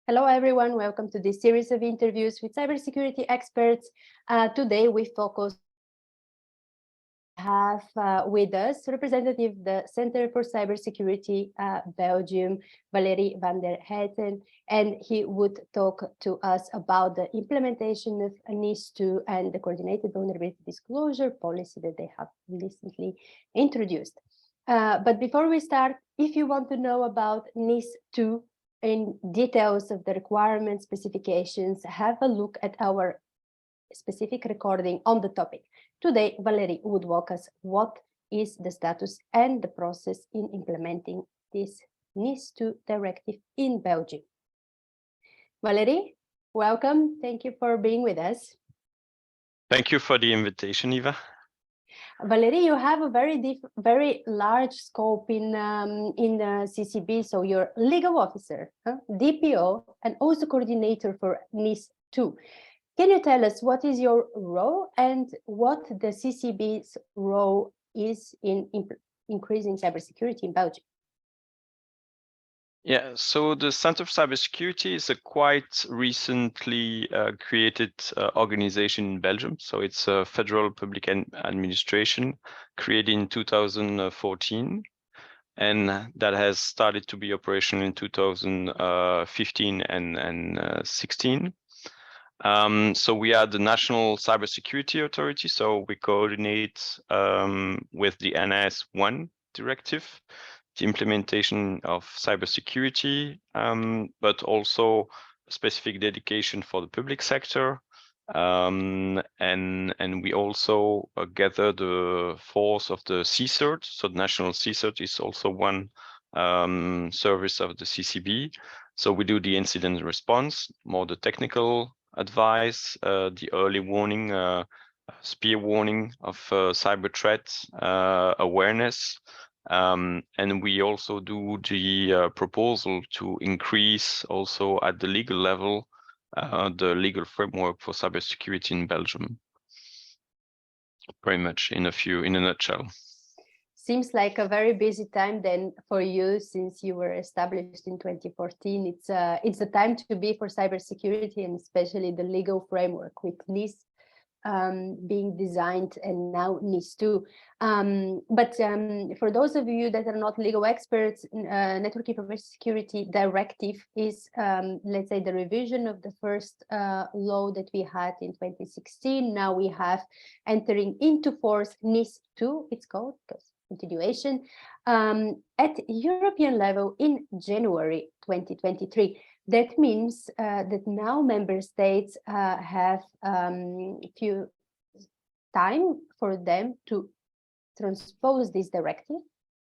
Hello, everyone. Welcome to this series of interviews with cybersecurity experts. Today, we focus have with us representative of the Center for Cybersecurity Belgium, Valéry Vander, and he would talk to us about the implementation of NIS2 and the coordinated vulnerability disclosure policy that they have recently introduced. But before we start, if you want to know about NIS2 in details of the requirements, specifications, have a look at our specific recording on the topic. Today, Valéry would walk us what is the status and the process in implementing this NIS2 directive in Belgium. Valéry, welcome. Thank you for being with us. Thank you for the invitation, Eva. Valéry, you have a very large scope in the CCB, so you're legal officer, DPO, and also coordinator for NIS2. Can you tell us what is your role and what the CCB's role is in increasing cybersecurity in Belgium? Yeah, so the Center for Cybersecurity is a quite recently created organization in Belgium. So it's a federal public administration created in 2014, and that has started to be operational in 2015 and 16. So we are the National Cybersecurity Authority, so we coordinate with the NIS1 directive, the implementation of cybersecurity, but also a specific dedication for the public sector. And we also gather the force of the CSIRT, so the National CSIRT is also one service of the CCB. So we do the incident response, more the technical advice, the early warning, spear warning of cyber threats, awareness, and we also do the proposal to increase also at the legal level the legal framework for cybersecurity in Belgium. Pretty much in a nutshell. Seems like a very busy time then for you, since you were established in 2014. It's a time to be for cybersecurity, and especially the legal framework with NIS being designed and now NIS2. But for those of you that are not legal experts, Network Information Security Directive is, let's say, the revision of the first law that we had in 2016. Now we have entering into force NIS2, it's called, because continuation, at European level in January 2023. That means that now member states have few time for them to transpose this directive,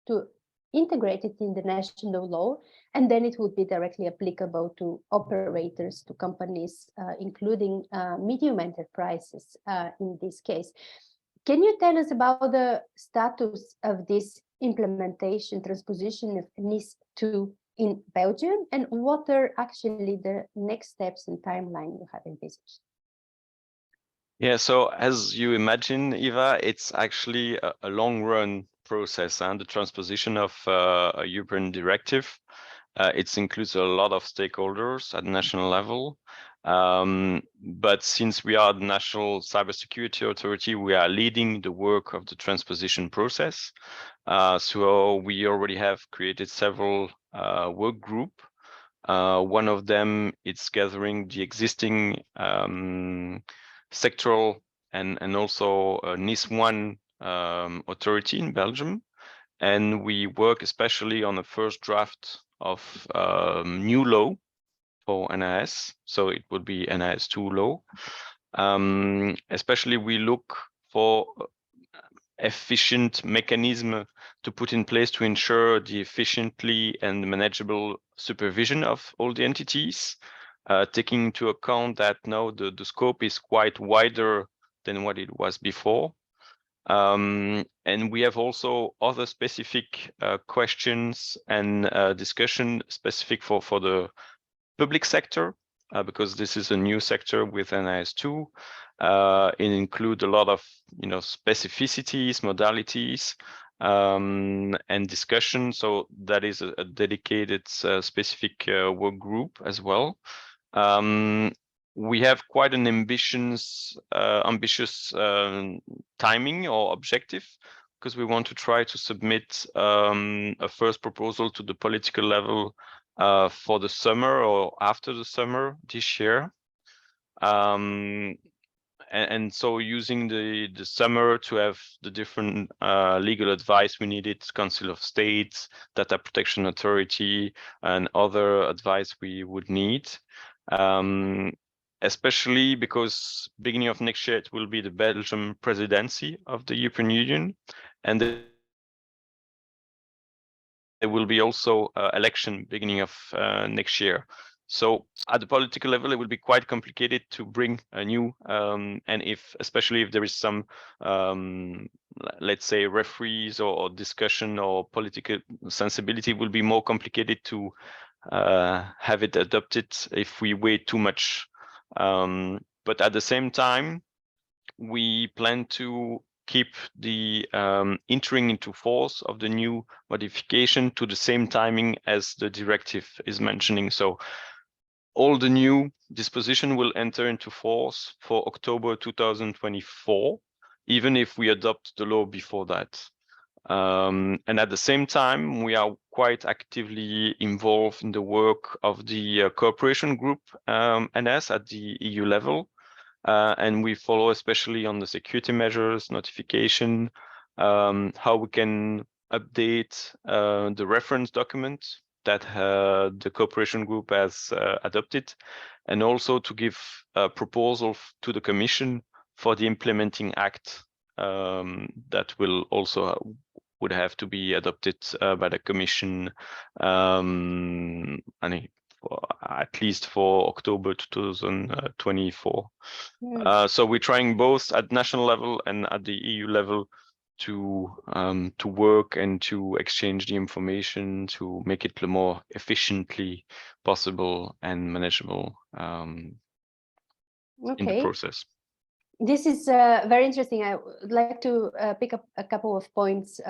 to integrate it in the national law, and then it would be directly applicable to operators, to companies, including medium enterprises in this case. Can you tell us about the status of this implementation, transposition of NIS2 in Belgium, and what are actually the next steps and timeline you have envisaged? Yeah, so as you imagine, Eva, it's actually a long run process, and the transposition of a European directive. It includes a lot of stakeholders at national level. But since we are the National Cybersecurity Authority, we are leading the work of the transposition process. So we already have created several work groups. One of them is gathering the existing sectoral and also NIS1 authority in Belgium. And we work especially on the first draft of new law for NIS, so it would be NIS2 law. Especially we look for efficient mechanism to put in place to ensure the efficiently and manageable supervision of all the entities, taking into account that now the scope is quite wider than what it was before. And we have also other specific questions and discussion specific for the public sector, because this is a new sector with NIS2. It includes a lot of specificities, modalities, and discussion. So that is a dedicated specific work group as well. We have quite an ambitious timing or objective, because we want to try to submit a first proposal to the political level for the summer or after the summer this year. And so using the summer to have the different legal advice we needed, Council of State, Data Protection Authority, and other advice we would need. Especially because beginning of next year, it will be the Belgium presidency of the European Union. And there will be also election beginning of next year. So at the political level, it will be quite complicated to bring a new, and especially if there is some, let's say, referees or discussion or political sensibility, it will be more complicated to have it adopted if we wait too much. But at the same time, we plan to keep the entering into force of the new modification to the same timing as the directive is mentioning. So all the new disposition will enter into force for October 2024, even if we adopt the law before that. And at the same time, we are quite actively involved in the work of the cooperation group NS at the EU level. And we follow especially on the security measures, notification, how we can update the reference document that the cooperation group has adopted, and also to give a proposal to the Commission for the implementing act that will also would have to be adopted by the Commission, at least for October 2024. So we're trying both at national level and at the EU level to work and to exchange the information to make it more efficiently possible and manageable in the process. This is very interesting. I would like to pick up a couple of points.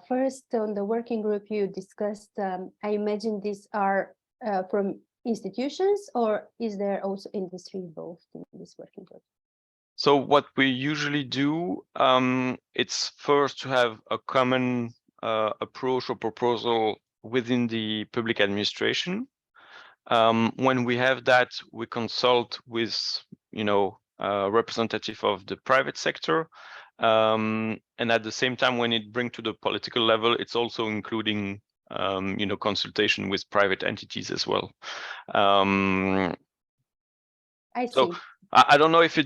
First, on the working group you discussed, I imagine these are from institutions, or is there also industry involved in this working group? So what we usually do, it's first to have a common approach or proposal within the public administration. When we have that, we consult with, representative of the private sector. And at the same time, when it brings to the political level, it's also including, consultation with private entities as well. I see. So I don't know if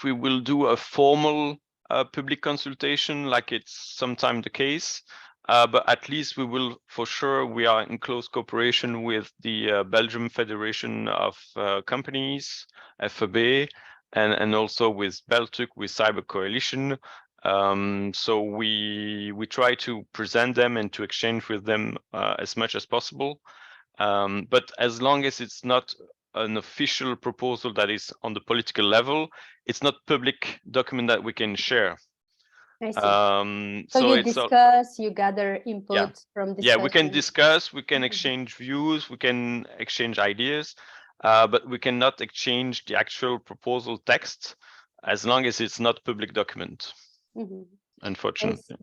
we will do a formal public consultation like it's sometimes the case, but at least we will, for sure, we are in close cooperation with the Belgium Federation of Companies, FAB, and also with Beltuc, with Cyber Coalition. So we try to present them and to exchange with them as much as possible. But as long as it's not an official proposal that is on the political level, it's not public document that we can share. I see. So you discuss, you gather input from discussion. Yeah, we can discuss, we can exchange views, we can exchange ideas, but we cannot exchange the actual proposal text as long as it's not public document, unfortunately.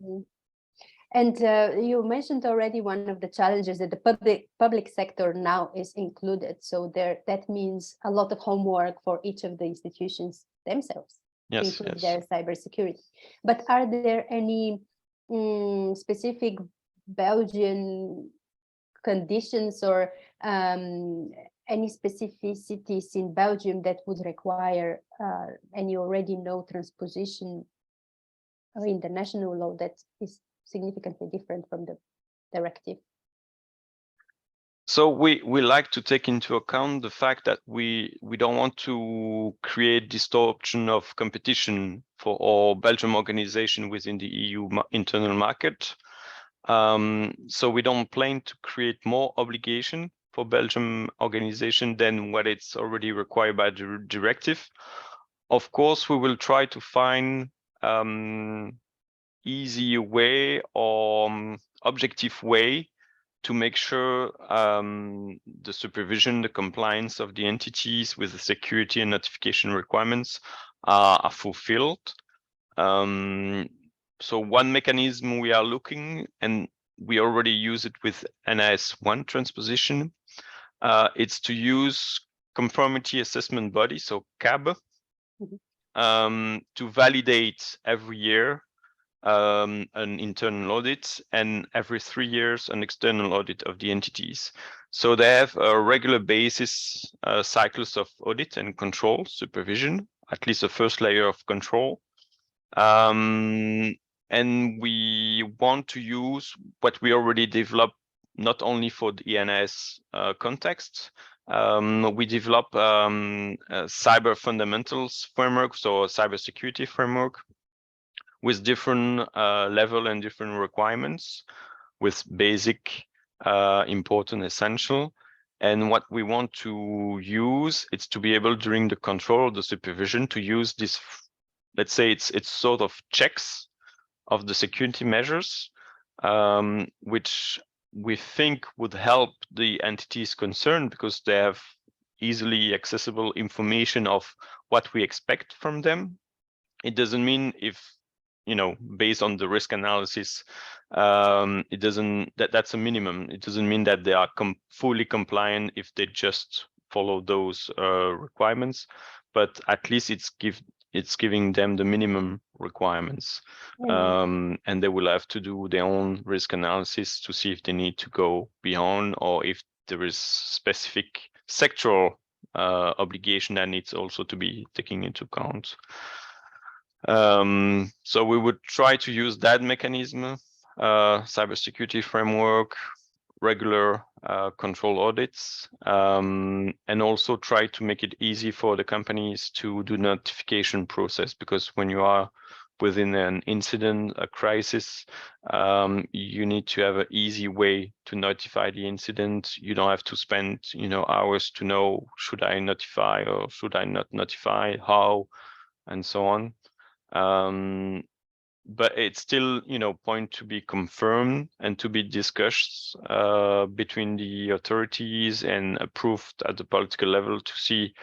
And you mentioned already one of the challenges that the public sector now is included. So that means a lot of homework for each of the institutions themselves to improve their cybersecurity. But are there any specific Belgian conditions or any specificities in Belgium that would require, and you already know, transposition in the national law that is significantly different from the directive? So we like to take into account the fact that we don't want to create distortion of competition for all Belgium organization within the EU internal market. So we don't plan to create more obligation for Belgium organization than what it's already required by the directive. Of course, we will try to find easy way or objective way to make sure the supervision, the compliance of the entities with the security and notification requirements are fulfilled. So one mechanism we are looking, and we already use it with NIS1 transposition, it's to use conformity assessment body, so CAB, to validate every year an internal audit, and every 3 years an external audit of the entities. So they have a regular basis cycles of audit and control supervision, at least the first layer of control. And we want to use what we already developed, not only for the ENS context. We develop a cyber fundamentals framework, so a cybersecurity framework with different level and different requirements, with basic, important, essential. And what we want to use, it's to be able during the control, the supervision, to use this, let's say it's sort of checks of the security measures, which we think would help the entities concerned, because they have easily accessible information of what we expect from them. It doesn't mean if, based on the risk analysis, it doesn't, that's a minimum. It doesn't mean that they are fully compliant if they just follow those requirements, but at least it's giving them the minimum requirements. And they will have to do their own risk analysis to see if they need to go beyond, or if there is specific sectoral obligation that needs also to be taken into account. So we would try to use that mechanism, cybersecurity framework, regular control audits, and also try to make it easy for the companies to do notification process, because when you are within an incident, a crisis, you need to have an easy way to notify the incident. You don't have to spend, hours to know, should I notify or should I not notify, how, and so on. But it's still, point to be confirmed and to be discussed between the authorities and approved at the political level to see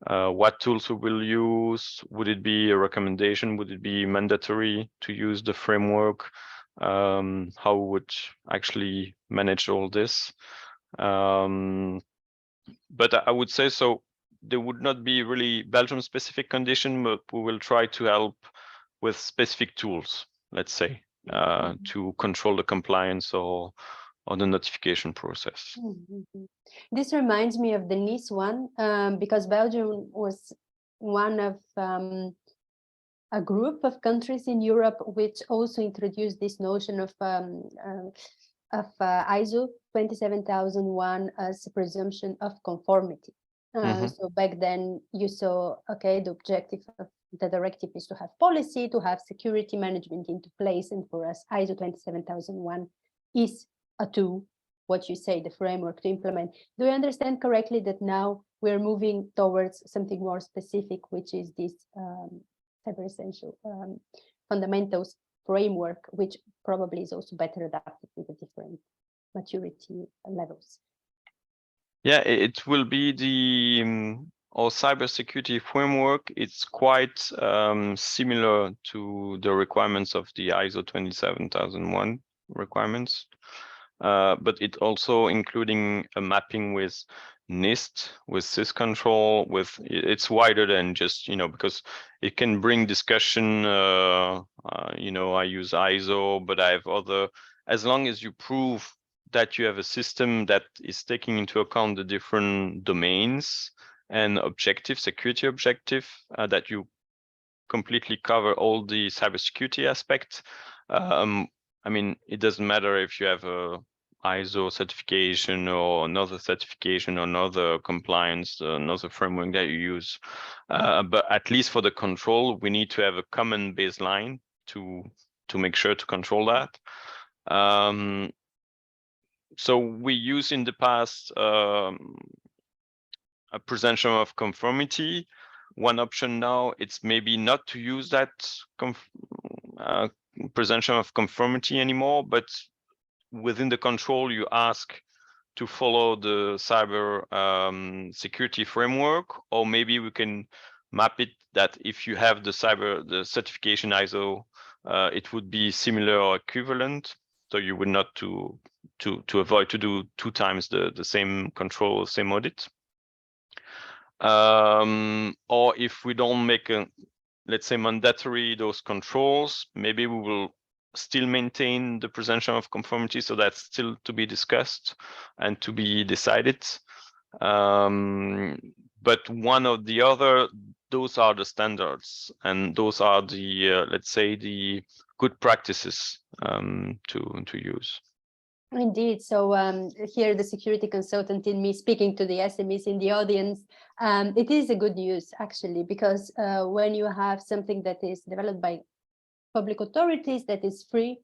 what tools we will use. Would it be a recommendation? Would it be mandatory to use the framework? How we would actually manage all this? But I would say, so there would not be really Belgium specific condition, but we will try to help with specific tools, let's say, to control the compliance or the notification process. This reminds me of the NIS1, because Belgium was one of a group of countries in Europe which also introduced this notion of ISO 27001 as a presumption of conformity. So back then you saw, okay, the objective of the directive is to have policy, to have security management into place, and for us ISO 27001 is a tool, what you say, the framework to implement. Do I understand correctly that now we're moving towards something more specific, which is this cyber essential fundamentals framework, which probably is also better adapted to the different maturity levels? Yeah, it will be the our cybersecurity framework. It's quite similar to the requirements of the ISO 27001 requirements, but it also including a mapping with NIST, with syscontrol, with it's wider than just, because it can bring discussion. I use ISO, but I have other. As long as you prove that you have a system that is taking into account the different domains and security objective, that you completely cover all the cybersecurity aspects. It doesn't matter if you have a ISO certification or another certification or another compliance, another framework that you use. But at least for the control, we need to have a common baseline to make sure to control that. So we use in the past a presumption of conformity. One option now, it's maybe not to use that presumption of conformity anymore, but within the control, you ask to follow the cyber security framework, or maybe we can map it that if you have the certification ISO, it would be similar or equivalent. So you would not to avoid to do 2 times the same control, same audit. Or if we don't make let's say mandatory those controls, maybe we will still maintain the presumption of conformity. So that's still to be discussed and to be decided. But one or the other, those are the standards, and those are the let's say the good practices to use. Indeed. So here, the security consultant in me speaking to the SMEs in the audience, it is a good news, actually, because when you have something that is developed by public authorities that is free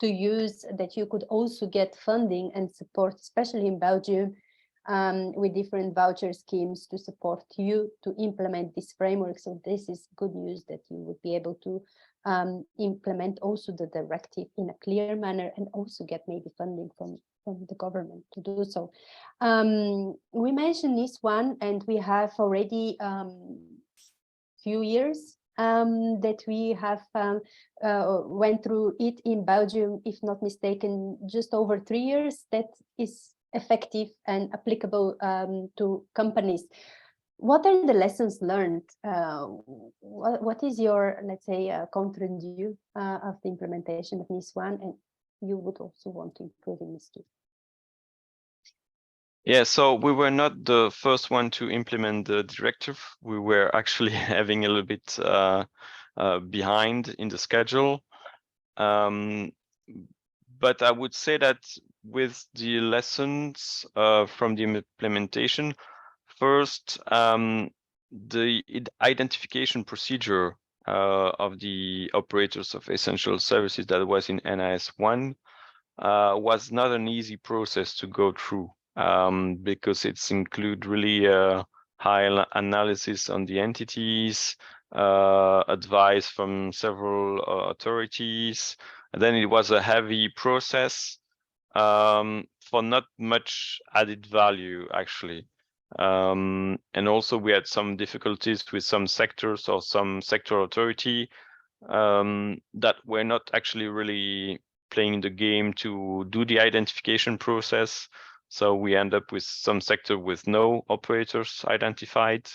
to use, that you could also get funding and support, especially in Belgium, with different voucher schemes to support you to implement this framework. So this is good news that you would be able to implement also the directive in a clear manner and also get maybe funding from the government to do so. We mentioned NIS1, and we have already few years that we have went through it in Belgium, if not mistaken, just over 3 years. That is effective and applicable to companies. What are the lessons learned? What is your, let's say, content view of the implementation of NIS1, and you would also want to improve in NIS2? Yeah, so we were not the first one to implement the directive. We were actually having a little bit behind in the schedule. But I would say that with the lessons from the implementation, first, the identification procedure of the operators of essential services that was in NIS1 was not an easy process to go through. Because it's include really high analysis on the entities, advice from several authorities. And then it was a heavy process for not much added value, actually. And also we had some difficulties with some sectors or some sector authority that were not actually really playing the game to do the identification process. So we end up with some sector with no operators identified.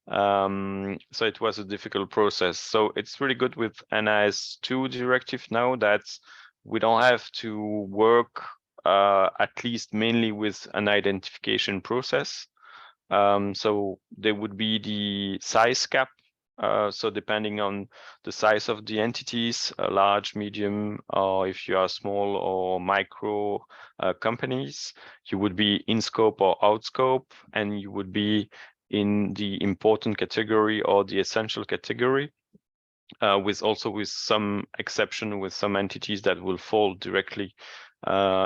So it was a difficult process. So it's really good with NIS2 directive now that we don't have to work at least mainly with an identification process. So there would be the size cap. So depending on the size of the entities, large, medium, or if you are small or micro companies, you would be in scope or out scope, and you would be in the important category or the essential category, with some exception with some entities that will fall directly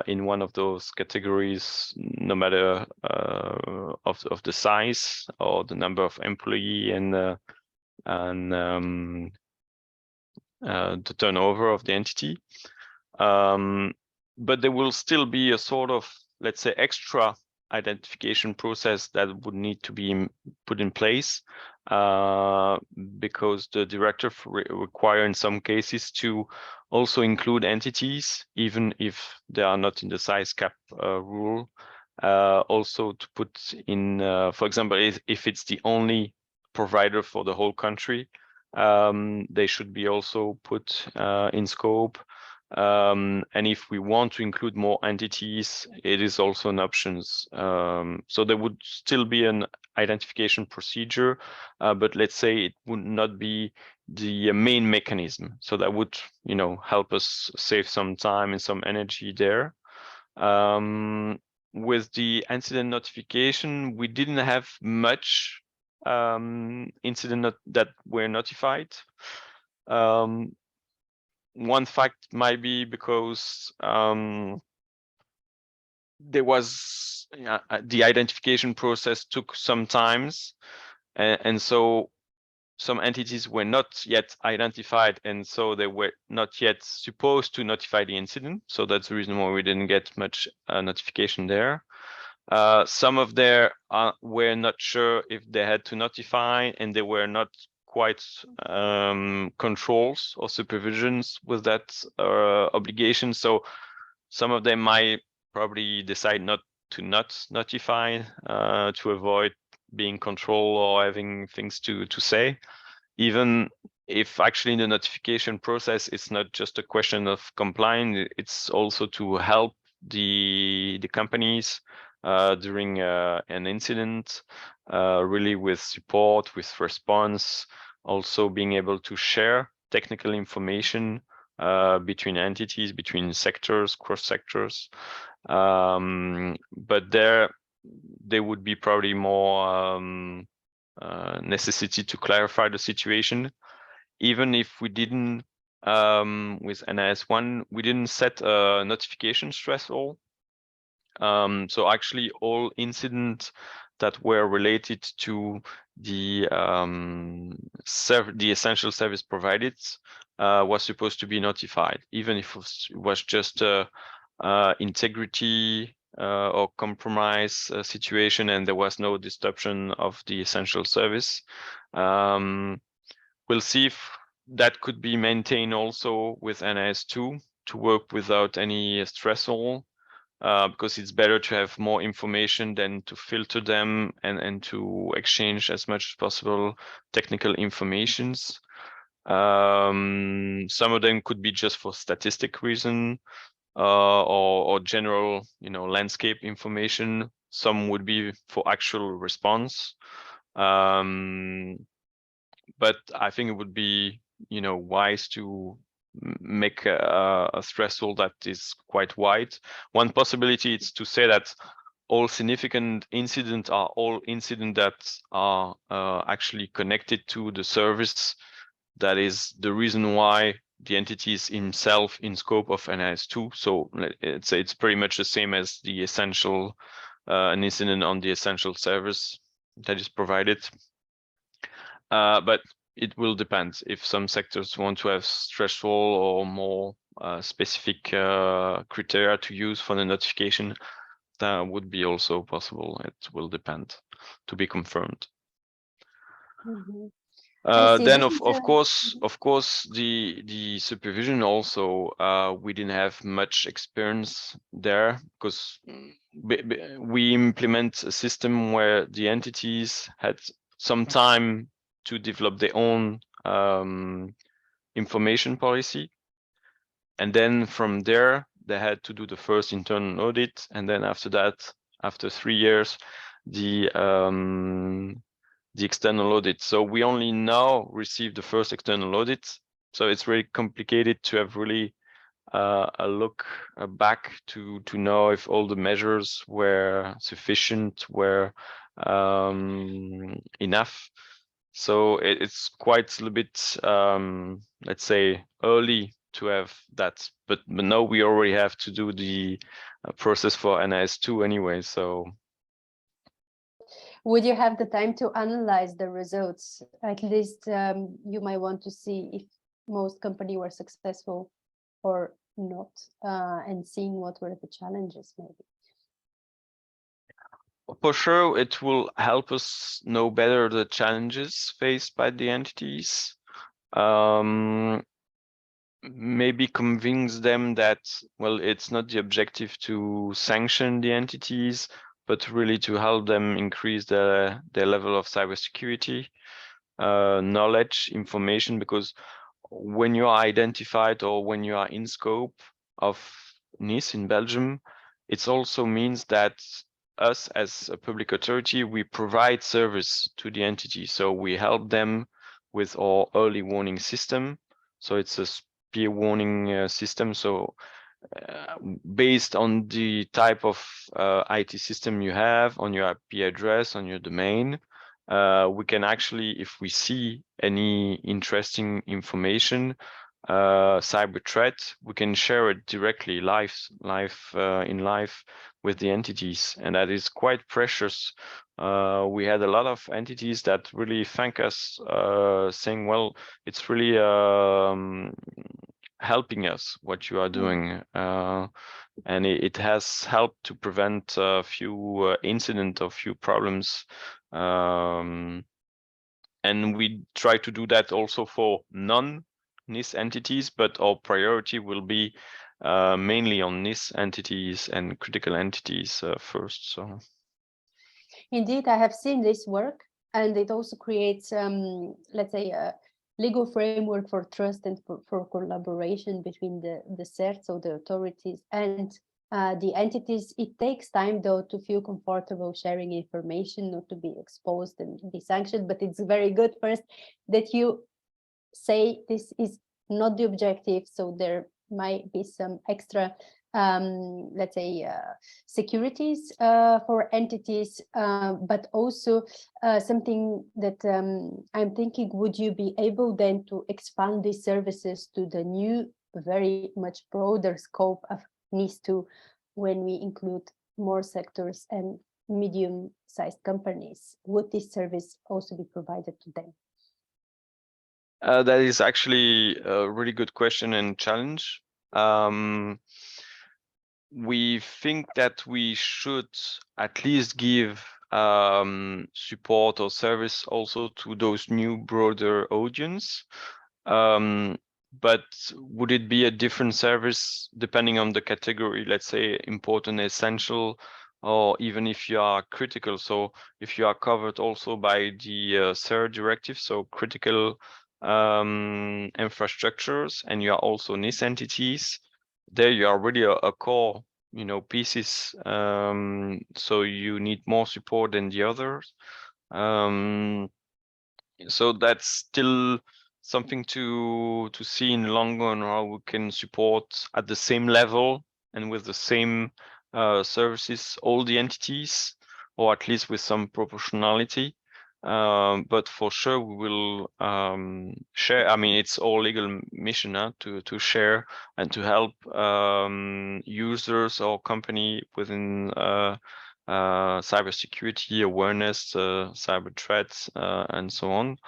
in one of those categories, no matter of the size or the number of employee and the turnover of the entity. But there will still be a sort of, let's say, extra identification process that would need to be put in place because the directive require in some cases to also include entities, even if they are not in the size cap rule. Also to put in, for example, if it's the only provider for the whole country, they should be also put in scope. And if we want to include more entities, it is also an option. So there would still be an identification procedure, but let's say it would not be the main mechanism. So that would, help us save some time and some energy there. With the incident notification, we didn't have much incident that were notified. One fact might be because there was the identification process took some times, and so some entities were not yet identified, and so they were not yet supposed to notify the incident. So that's the reason why we didn't get much notification there. Some of them were not sure if they had to notify, and they were not quite controls or supervisions with that obligation. So some of them might probably decide not to notify to avoid being controlled or having things to say, even if actually the notification process is not just a question of compliance, it's also to help the companies during an incident, really with support, with response, also being able to share technical information between entities, between sectors, cross sectors. But there would be probably more necessity to clarify the situation. Even if we didn't, with NIS1, we didn't set a notification threshold. So actually all incidents that were related to the essential service provided was supposed to be notified, even if it was just integrity or compromise situation and there was no disruption of the essential service. We'll see if that could be maintained also with NIS2 to work without any threshold, because it's better to have more information than to filter them and to exchange as much as possible technical informations. Some of them could be just for statistic reason or general, landscape information. Some would be for actual response. But I think it would be, wise to make a threshold that is quite wide. One possibility is to say that all significant incidents are all incidents that are actually connected to the service. That is the reason why the entity is himself in scope of NIS2. So it's pretty much the same as the essential, an incident on the essential service that is provided. But it will depend if some sectors want to have threshold or more specific criteria to use for the notification. That would be also possible. It will depend, to be confirmed. Mm-hmm. Then of course the supervision also, we didn't have much experience there because we implement a system where the entities had some time to develop their own information policy, and then from there they had to do the first internal audit, and then after that, after 3 years, the external audit. So we only now received the first external audit. So it's really complicated to have really a look back to know if all the measures were sufficient, were enough. So it's quite a little bit, let's say, early to have that. But now we already have to do the process for NIS2 anyway. So would you have the time to analyze the results? At least you might want to see if most companies were successful or not, and seeing what were the challenges maybe. For sure, it will help us know better the challenges faced by the entities. Maybe convince them that, well, it's not the objective to sanction the entities, but really to help them increase their level of cybersecurity, knowledge, information, because when you are identified or when you are in scope of NIS in Belgium, it also means that us as a public authority, we provide service to the entity. So we help them with our early warning system. So it's a peer warning system. So based on the type of IT system you have, on your IP address, on your domain, we can actually, if we see any interesting information, cyber threat, we can share it directly in live with the entities, and that is quite precious. We had a lot of entities that really thank us, saying, well, it's really helping us what you are doing, and it has helped to prevent a few incidents or few problems. And we try to do that also for non-NIS entities, but our priority will be mainly on NIS entities and critical entities first. So, indeed, I have seen this work, and it also creates, let's say, a legal framework for trust and for collaboration between the CERT, so the authorities, and the entities. It takes time, though, to feel comfortable sharing information, not to be exposed and be sanctioned. But it's very good first that you say this is not the objective, so there might be some extra, let's say, securities for entities, but also something that I'm thinking, would you be able then to expand these services to the new, very much broader scope of NIS2 when we include more sectors and medium-sized companies? Would this service also be provided to them? that is actually a really good question and challenge. We think that we should at least give support or service also to those new broader audience. But would it be a different service depending on the category, let's say important, essential, or even if you are critical? So if you are covered also by the CER directive, so critical infrastructures, and you are also NIS entities, there you are really a core, pieces. So you need more support than the others. So that's still something to see in the long run, how we can support at the same level and with the same services all the entities, or at least with some proportionality. But for sure we will share. I mean, it's our legal mission to share and to help users or company within cybersecurity awareness, cyber threats, and so on.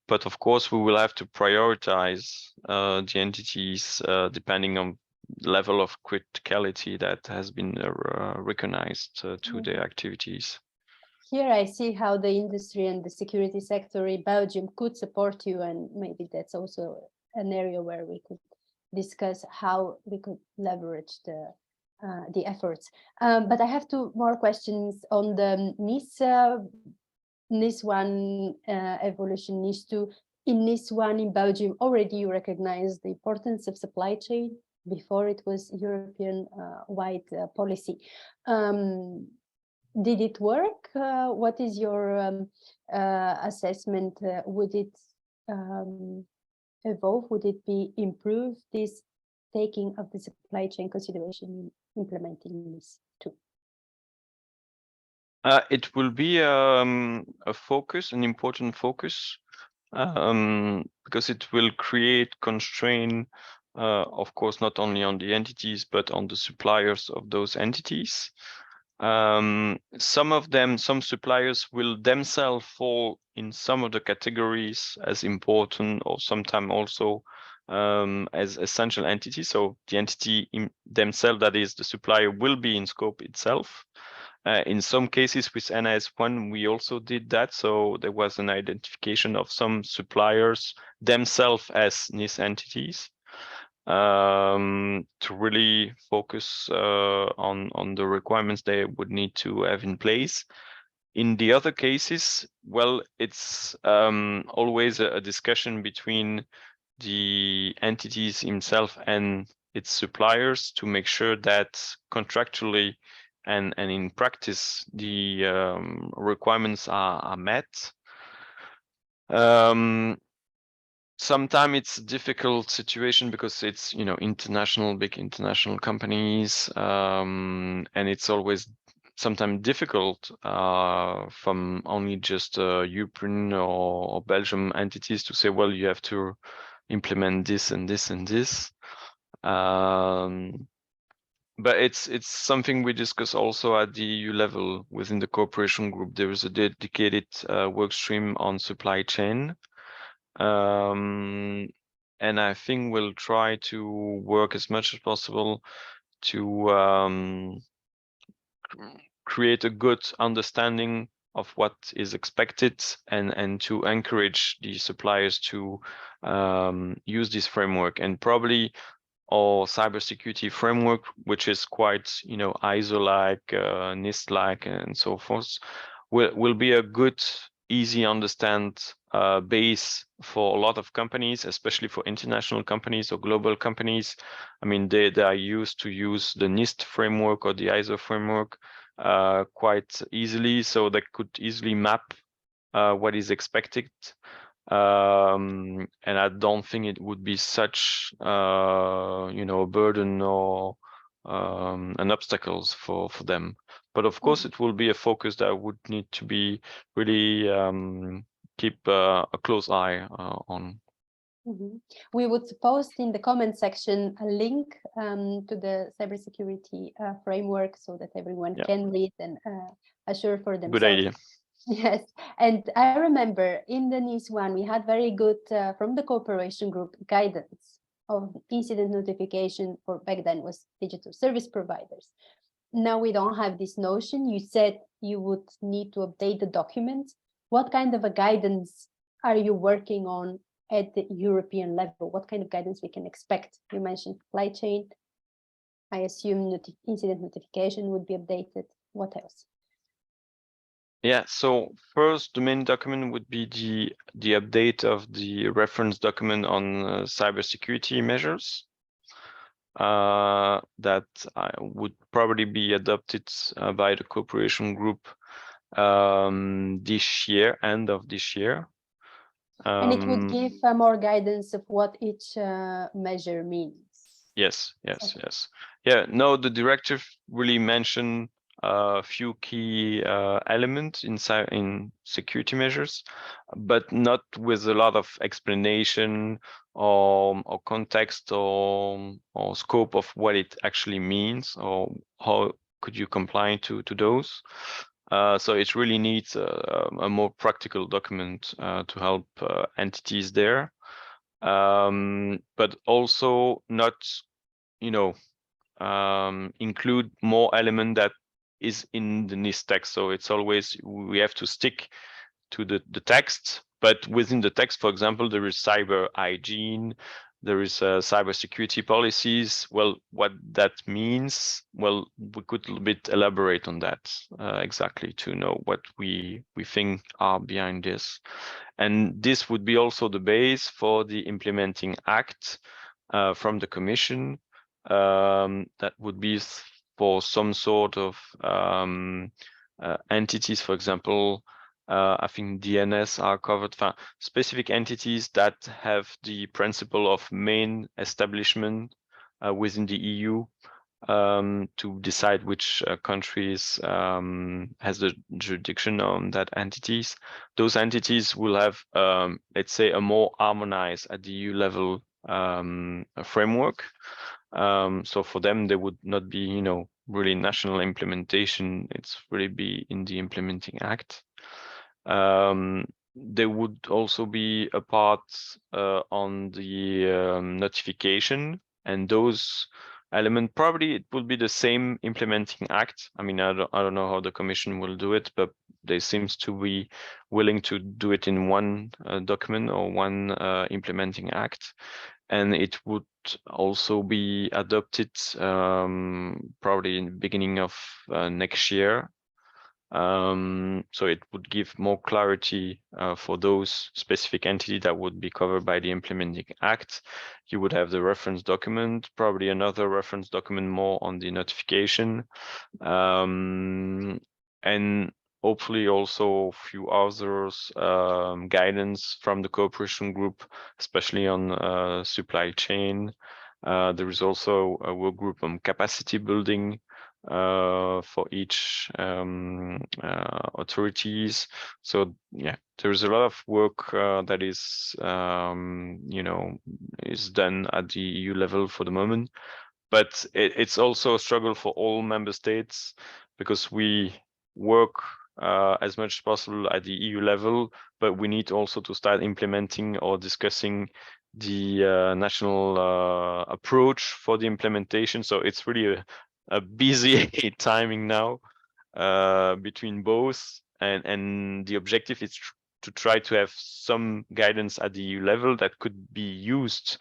But of course, we will have to prioritize the entities depending on level of criticality that has been recognized to their activities. Here I see how the industry and the security sector in Belgium could support you, and maybe that's also an area where we could discuss how we could leverage the efforts. But I have two more questions on the NIS1 evolution, NIS2. In NIS1 in Belgium, already you recognize the importance of supply chain before it was European-wide policy. Did it work? What is your assessment? Would it evolve? Would it be improved, this taking of the supply chain consideration in implementing this too? It will be a focus, an important focus, because it will create constraint, of course, not only on the entities, but on the suppliers of those entities. Some suppliers will themselves fall in some of the categories as important, or sometimes also as essential entities. So the entity in themselves, that is the supplier, will be in scope itself. In some cases with NIS1, we also did that. So there was an identification of some suppliers themselves as NIS entities, to really focus on the requirements they would need to have in place. In the other cases, well, it's always a discussion between the entities himself and its suppliers to make sure that contractually and in practice the requirements are met. Sometimes it's a difficult situation because it's big international companies, and it's always sometimes difficult from only just European or Belgium entities to say, well, you have to implement this and this and this. But it's something we discuss also at the EU level within the cooperation group. There is a dedicated work stream on supply chain. And I think we'll try to work as much as possible to create a good understanding of what is expected and to encourage the suppliers to use this framework. And probably our cybersecurity framework, which is quite, you know, ISO-like, NIST-like, and so forth, will be a good, easy understand base for a lot of companies, especially for international companies or global companies. I mean, they are used to use the NIST framework or the ISO framework quite easily, so they could easily map what is expected. And I don't think it would be such you know, a burden or an obstacles for them. But of course, it will be a focus that would need to be really keep a close eye on. We would post in the comment section a link to the cybersecurity framework so that everyone can read and assure for themselves. Good idea. Yes, and I remember in the NIS1 we had very good from the cooperation group guidance of incident notification for back then was digital service providers. Now we don't have this notion. You said you would need to update the document. What kind of a guidance are you working on at the European level? What kind of guidance we can expect? You mentioned supply chain. I assume incident notification would be updated. What else? Yeah, so first, the main document would be the update of the reference document on cybersecurity measures. That would probably be adopted by the cooperation group this year, end of this year. And it would give more guidance of what each measure means. Yes. Yeah, no, the directive really mentioned a few key elements in security measures, but not with a lot of explanation or context or scope of what it actually means or how could you comply to those. So it really needs a more practical document to help entities there, but also not, you know, include more element that is in the NIST text. So it's always, we have to stick to the text, but within the text, for example, there is cyber hygiene, there is cybersecurity policies. Well, what that means, well, we could a little bit elaborate on that exactly to know what we think are behind this. And this would be also the base for the implementing act from the Commission. That would be for some sort of entities, for example, I think DNS are covered, specific entities that have the principle of main establishment within the EU to decide which countries has the jurisdiction on that entities. Those entities will have, let's say, a more harmonized at the EU level framework. So for them, there would not be, you know, really national implementation. It's really be in the implementing act. There would also be a part on the notification, and those element probably it will be the same implementing act. I mean, I don't know how the Commission will do it, but they seems to be willing to do it in one document or one implementing act, and it would also be adopted probably in the beginning of next year. So it would give more clarity for those specific entities that would be covered by the implementing act. You would have the reference document, probably another reference document more on the notification, and hopefully also a few others guidance from the cooperation group, especially on supply chain. There is also a work group on capacity building. for each authorities. So yeah, there's a lot of work that is is done at the EU level for the moment, but it's also a struggle for all member states, because we work as much as possible at the EU level, but we need also to start implementing or discussing the national approach for the implementation. So it's really a busy timing now between both, and the objective is to try to have some guidance at the EU level that could be used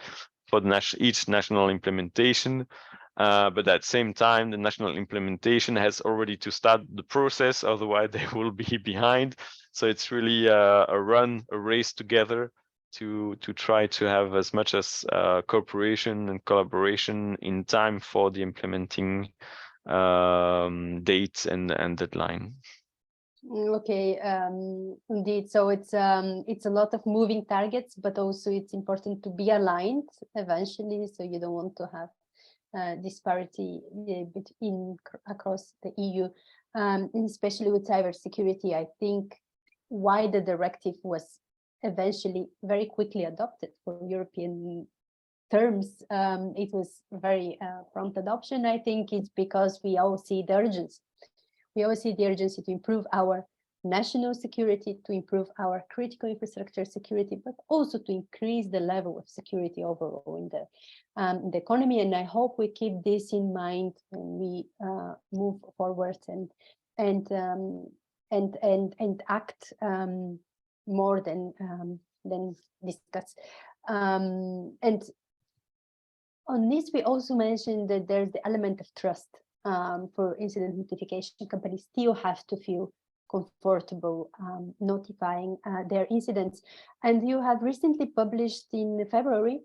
for each national implementation. But at the same time, the national implementation has already to start the process, otherwise they will be behind. So it's really a race together to try to have as much as cooperation and collaboration in time for the implementing dates and deadline. Okay, indeed. So it's a lot of moving targets, but also it's important to be aligned eventually. So you don't want to have disparity across the EU, and especially with cybersecurity. I think why the directive was eventually very quickly adopted for European terms, it was very prompt adoption. I think it's because we all see the urgency. We always see the urgency to improve our national security, to improve our critical infrastructure security, but also to increase the level of security overall in the economy. And I hope we keep this in mind when we move forward and act more than discuss. And on this, we also mentioned that there's the element of trust. For incident notification, companies still have to feel comfortable notifying their incidents. And you have recently published in February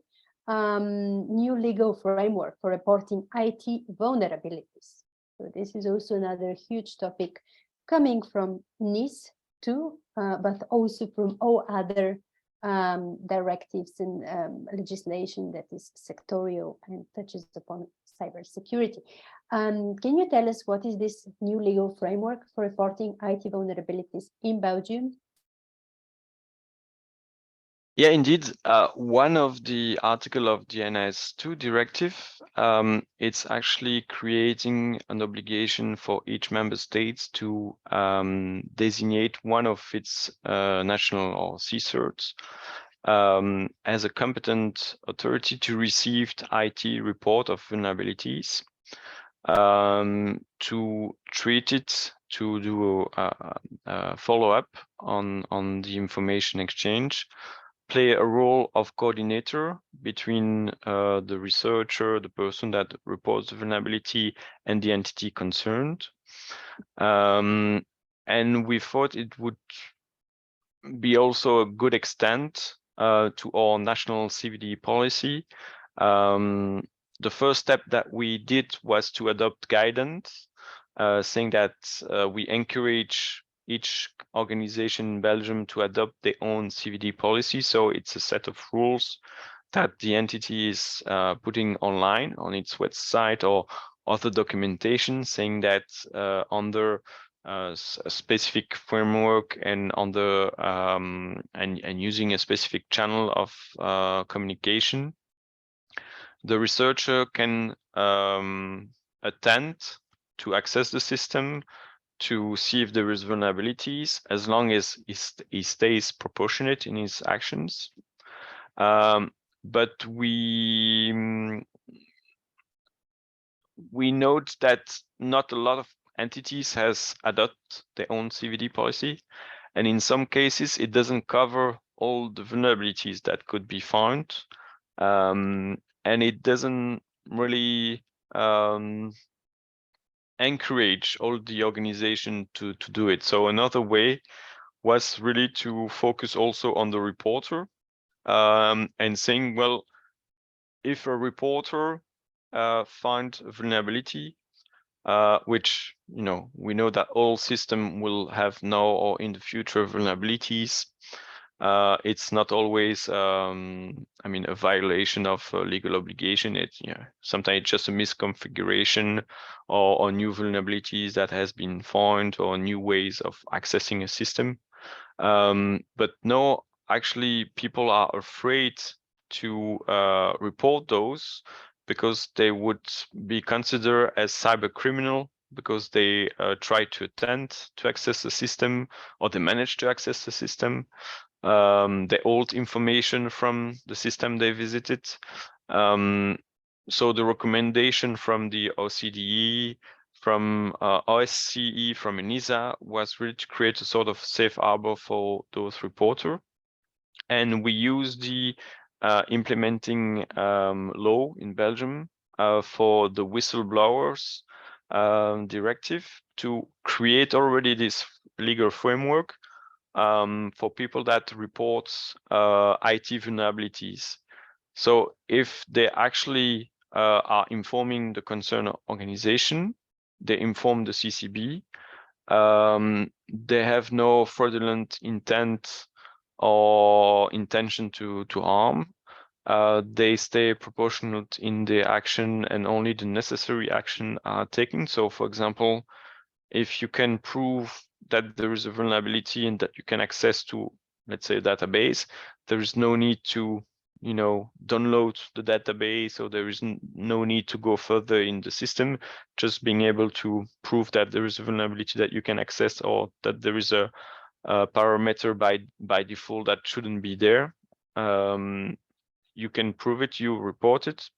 new legal framework for reporting IT vulnerabilities. So this is also another huge topic coming from NIS2, but also from all other directives and legislation that is sectorial and touches upon cybersecurity. Can you tell us what is this new legal framework for reporting IT vulnerabilities in Belgium? Yeah, indeed. One of the articles of the NIS2 directive, it's actually creating an obligation for each member state to designate one of its national or CSIRTs as a competent authority to receive the IT report of vulnerabilities, to treat it, to do a follow-up on the information exchange, play a role of coordinator between the researcher, the person that reports the vulnerability, and the entity concerned. And we thought it would be also a good extent to our national CVD policy. The first step that we did was to adopt guidance, saying that we encourage each organization in Belgium to adopt their own CVD policy. So it's a set of rules that the entity is putting online on its website or other documentation, saying that under a specific framework and under and using a specific channel of communication, the researcher can attempt to access the system to see if there is vulnerabilities, as long as he stays proportionate in his actions. But we note that not a lot of entities has adopted their own CVD policy, and in some cases it doesn't cover all the vulnerabilities that could be found, and it doesn't really encourage all the organization to do it. So another way was really to focus also on the reporter, and saying, well, if a reporter finds a vulnerability, which we know that all systems will have now or in the future vulnerabilities, It's not always, I mean, a violation of legal obligation. Sometimes it's just a misconfiguration or new vulnerabilities that has been found or new ways of accessing a system. But no, actually, people are afraid to report those because they would be considered as cyber criminal because they try to attempt to access the system or they manage to access the system. They hold information from the system they visited. So the recommendation from the OCDE, from OSCE, from ENISA was really to create a sort of safe harbor for those reporters. And we use the implementing law in Belgium for the whistleblowers directive to create already this legal framework for people that report IT vulnerabilities. So if they actually are informing the concerned organization, they inform the CCB, they have no fraudulent intent or intention to harm. They stay proportionate in their action and only the necessary action are taken. So for example, if you can prove that there is a vulnerability and that you can access to, let's say, a database, there is no need to, download the database, or there is no need to go further in the system. Just being able to prove that there is a vulnerability that you can access, or that there is a parameter by default that shouldn't be there. You can prove it, you report it.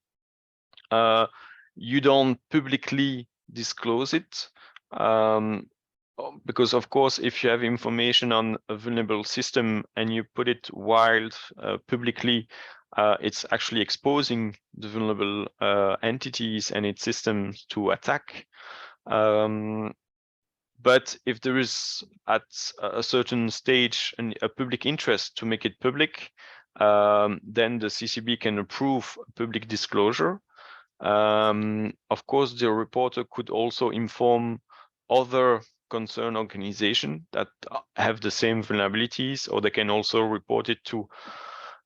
You don't publicly disclose it. Because of course, if you have information on a vulnerable system and you put it wild publicly, it's actually exposing the vulnerable entities and its systems to attack. But if there is at a certain stage a public interest to make it public, then the CCB can approve public disclosure. Of course, the reporter could also inform other concerned organizations that have the same vulnerabilities, or they can also report it to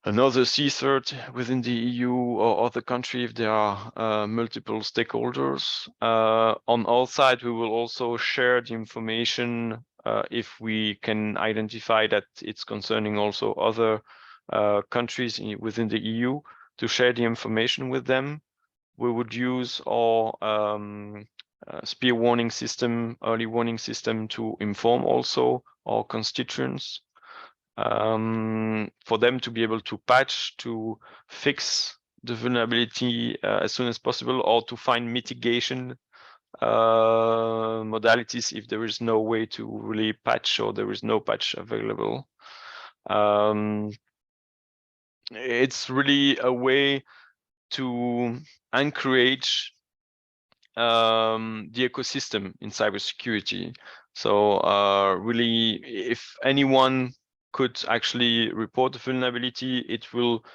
another CSIRT within the EU or other country if there are multiple stakeholders. On our side, we will also share the information if we can identify that it's concerning also other countries within the EU, to share the information with them. We would use our spear warning system, early warning system, to inform also our constituents, for them to be able to patch, to fix the vulnerability as soon as possible, or to find mitigation modalities if there is no way to really patch, or there is no patch available. It's really a way to encourage the ecosystem in cybersecurity. So really, if anyone could actually report the vulnerability, it will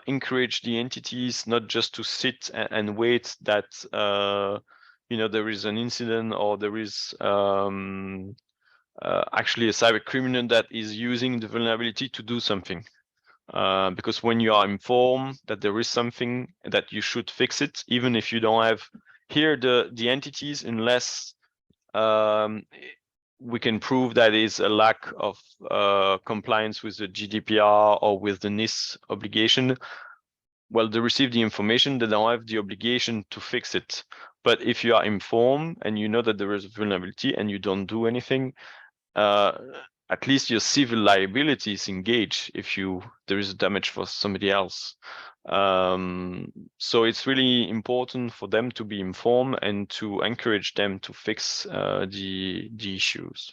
encourage the entities not just to sit and wait that there is an incident, or there is actually a cyber criminal that is using the vulnerability to do something. Because when you are informed that there is something, that you should fix it, even if you don't have here the entities, unless we can prove that is a lack of compliance with the GDPR or with the NIS obligation. Well, they receive the information, they don't have the obligation to fix it. But if you are informed and you know that there is a vulnerability and you don't do anything, at least your civil liability is engaged if there is damage for somebody else. So it's really important for them to be informed and to encourage them to fix the issues.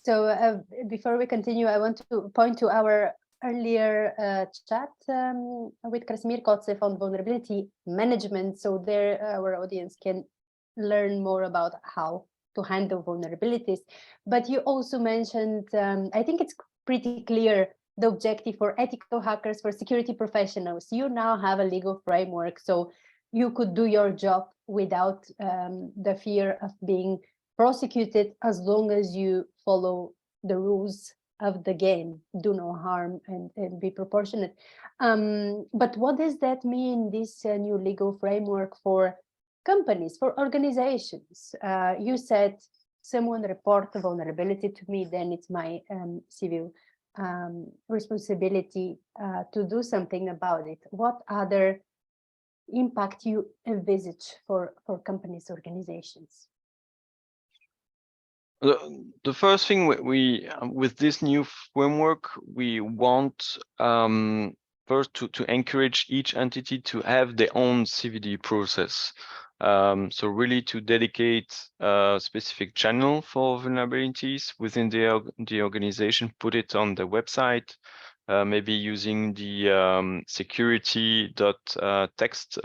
So before we continue, I want to point to our earlier chat with Krasimir Kotsev on vulnerability management. So there our audience can learn more about how to handle vulnerabilities. But you also mentioned, I think it's pretty clear, the objective for ethical hackers, for security professionals. You now have a legal framework, so you could do your job without the fear of being prosecuted, as long as you follow the rules of the game, do no harm and be proportionate. But what does that mean, this new legal framework for companies, for organizations? You said someone report a vulnerability to me, then it's my civil responsibility to do something about it. What other impact you envisage for companies, organizations? The first thing we with this new framework, we want first to encourage each entity to have their own CVD process. So really to dedicate a specific channel for vulnerabilities within the organization, put it on the website, maybe using the security.text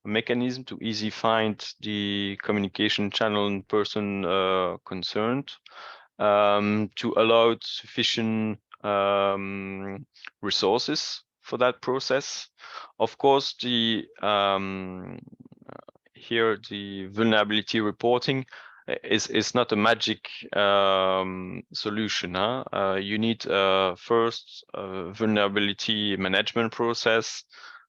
mechanism to easy find the communication channel and person concerned, to allow sufficient resources for that process. Of course, the here the vulnerability reporting is not a magic solution. You need first a vulnerability management process.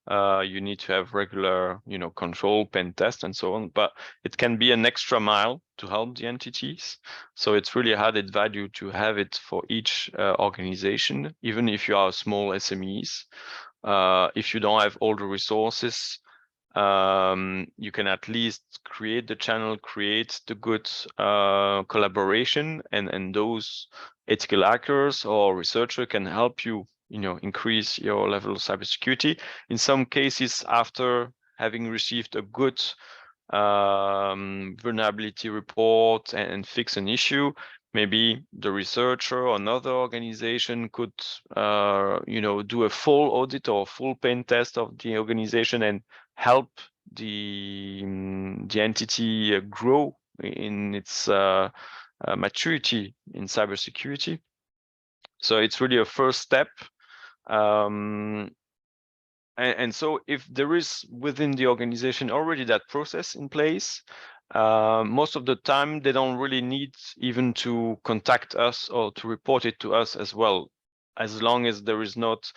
You need to have regular, control, pen test, and so on. But it can be an extra mile to help the entities. So it's really added value to have it for each organization, even if you are small SMEs. If you don't have all the resources, you can at least create the channel, create the good collaboration, and those ethical hackers or researcher can help you, increase your level of cybersecurity. In some cases, after having received a good vulnerability report and fix an issue, maybe the researcher or another organization could, do a full audit or full pen test of the organization and help the entity grow in its maturity in cybersecurity. So it's really a first step. And so if there is within the organization already that process in place, most of the time they don't really need even to contact us or to report it to us as well, as long as there is not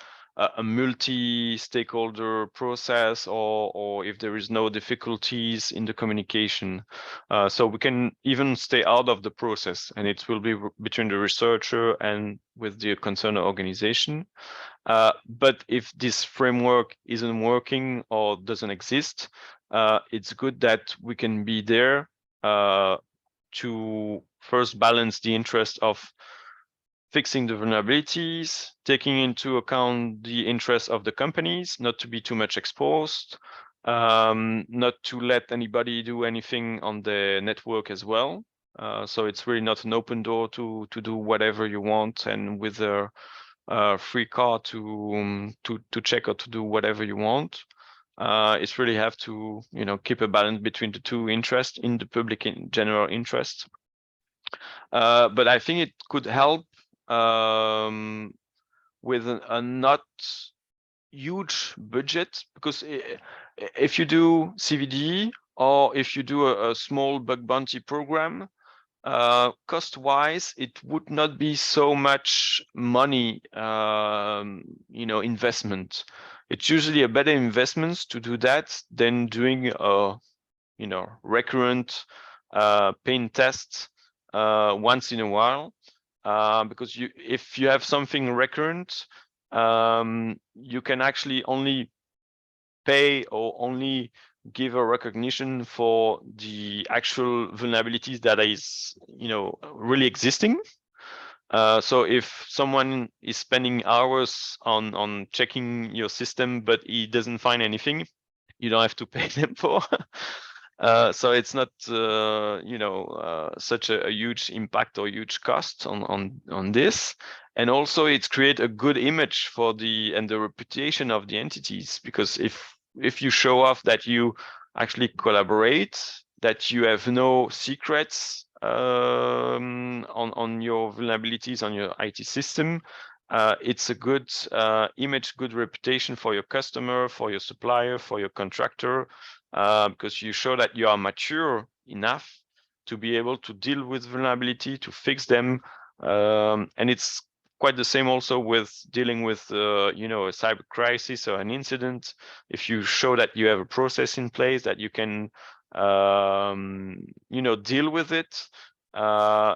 a multi-stakeholder process or if there is no difficulties in the communication. So we can even stay out of the process, and it will be between the researcher and with the concerned organization. But if this framework isn't working or doesn't exist, it's good that we can be there to first balance the interest of fixing the vulnerabilities, taking into account the interest of the companies, not to be too much exposed, not to let anybody do anything on the network as well. So it's really not an open door to do whatever you want and with a free card to check or to do whatever you want. It's really have to keep a balance between the two interests in the public and general interest. But I think it could help with a not huge budget, because if you do CVD or if you do a small bug bounty program, cost-wise, it would not be so much money, investment. It's usually a better investment to do that than doing a, recurrent pen test once in a while, because if you have something recurrent, you can actually only pay or only give a recognition for the actual vulnerabilities that is, really existing. So if someone is spending hours on checking your system, but he doesn't find anything, you don't have to pay them for. So it's not, such a huge impact or huge cost on this. And also it's create a good image for the reputation of the entities, because if you show off that you actually collaborate, that you have no secrets on your vulnerabilities on your IT system, it's a good image, good reputation for your customer, for your supplier, for your contractor, because you show that you are mature enough to be able to deal with vulnerability, to fix them And it's quite the same also with dealing with a cyber crisis or an incident. If you show that you have a process in place that you can deal with it,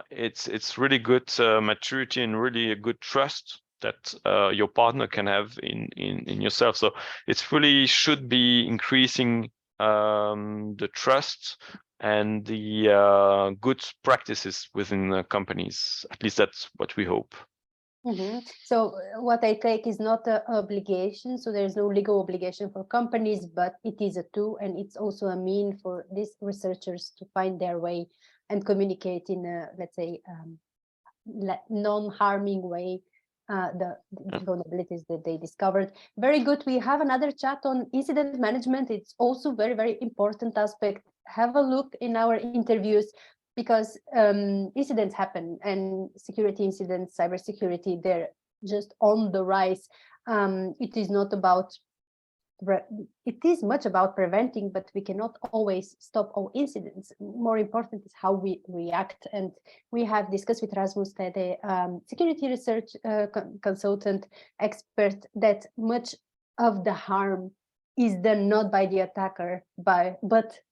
it's really good maturity and really a good trust that your partner can have in yourself. So it's really should be increasing the trust and the good practices within companies. At least that's what we hope. So what I take is not an obligation. So there's no legal obligation for companies, but it is a tool, and it's also a mean for these researchers to find their way and communicate in a, let's say, non-harming way the vulnerabilities that they discovered. Very good. We have another chat on incident management. It's also very, very important aspect. Have a look in our interviews, because incidents happen, and security incidents, cybersecurity, they're just on the rise. It is not about, it is much about preventing, but we cannot always stop all incidents. More important is how we react. And we have discussed with Rasmus, the security research consultant expert, that much of the harm is done not by the attacker, but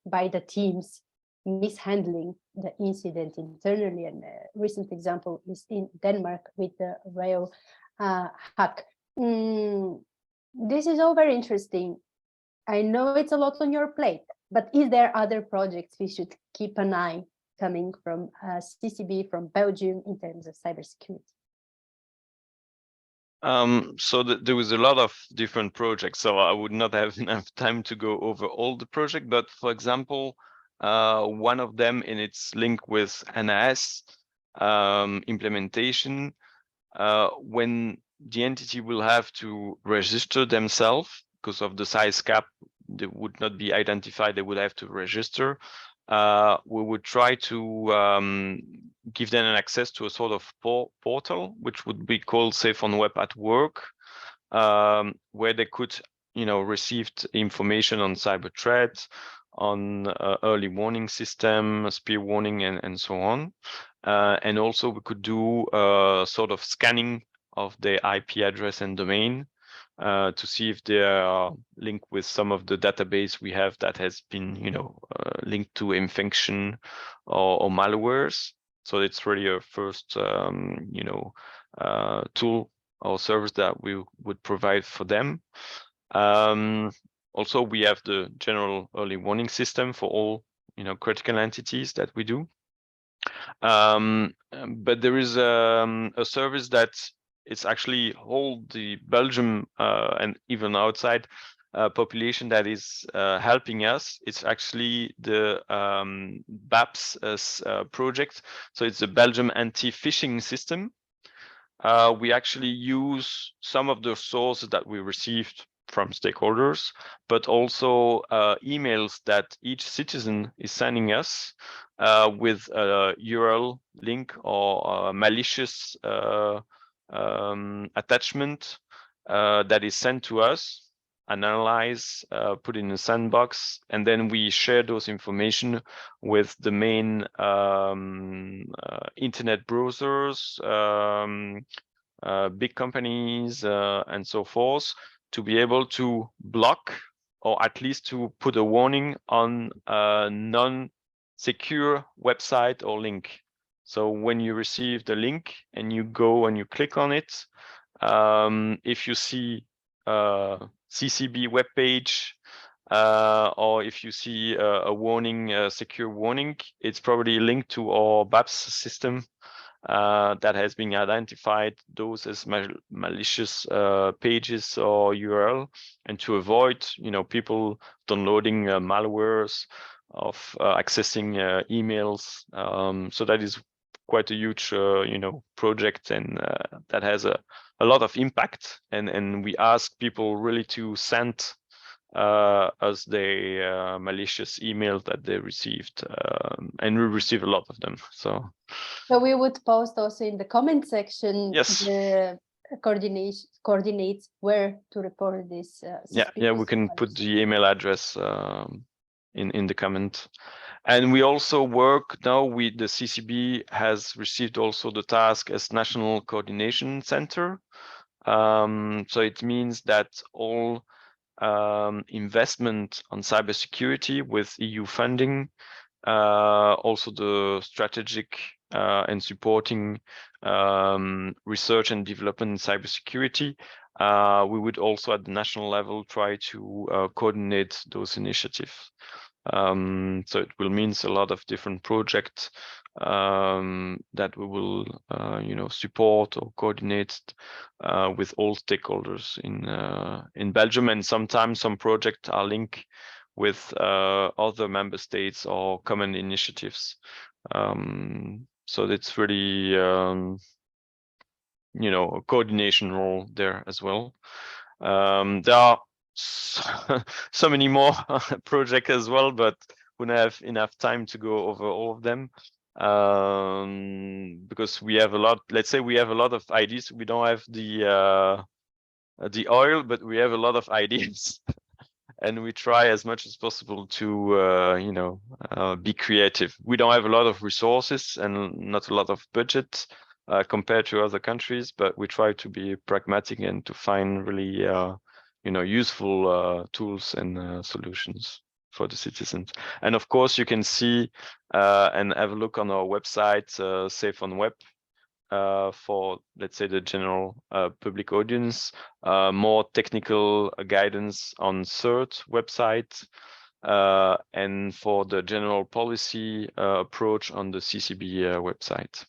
by the teams mishandling the incident internally. And a recent example is in Denmark with the rail hack. This is all very interesting. I know it's a lot on your plate, but is there other projects we should keep an eye coming from CCB, from Belgium, in terms of cybersecurity? So there was a lot of different projects, so I would not have enough time to go over all the projects. But for example, one of them, in its link with NIS implementation, when the entity will have to register themselves because of the size cap, they would not be identified, they would have to register. We would try to give them an access to a sort of portal, which would be called Safe on Web at Work, where they could, receive information on cyber threats, on early warning system, spear warning, and so on. And also we could do sort of scanning of the IP address and domain to see if they are linked with some of the database we have that has been, linked to infection or malwares. So it's really a first, tool or service that we would provide for them. Also, we have the general early warning system for all, critical entities that we do. But there is a service that it's actually whole the Belgium and even outside population that is helping us. It's actually the BAPS project. So it's the Belgium anti-phishing system. We actually use some of the sources that we received from stakeholders, but also emails that each citizen is sending us with a URL link or a malicious attachment that is sent to us, analyze, put in a sandbox, and then we share those information with the main internet browsers, big companies, and so forth, to be able to block or at least to put a warning on a non-secure website or link. So when you receive the link and you go and you click on it, if you see CCB webpage, or if you see a warning, secure warning, it's probably linked to our BAPS system that has been identified those as malicious pages or URL, and to avoid, people downloading malwares, of accessing emails. So that is quite a huge, project, and that has a lot of impact. And we ask people really to send us the malicious emails that they received, and we receive a lot of them. So we would post also in the comment section. Yes. The coordinates where to report this. Yeah, we can put the email address in the comment. And we also work now with the CCB has received also the task as National Coordination Center. So it means that all investment on cybersecurity with EU funding, also the strategic and supporting research and development in cybersecurity, we would also at the national level try to coordinate those initiatives. So it will mean a lot of different projects that we will, support or coordinate with all stakeholders in Belgium, and sometimes some projects are linked with other member states or common initiatives. So it's really, a coordination role there as well. There are so many more projects as well, but we don't have enough time to go over all of them, because we have a lot. Let's say we have a lot of ideas. We don't have the oil, but we have a lot of ideas. And we try as much as possible to, be creative. We don't have a lot of resources and not a lot of budget compared to other countries, but we try to be pragmatic and to find really, useful tools and solutions for the citizens. And of course, you can see and have a look on our website, Safe on Web, for, let's say, the general public audience, more technical guidance on CERT website, and for the general policy approach on the CCB website.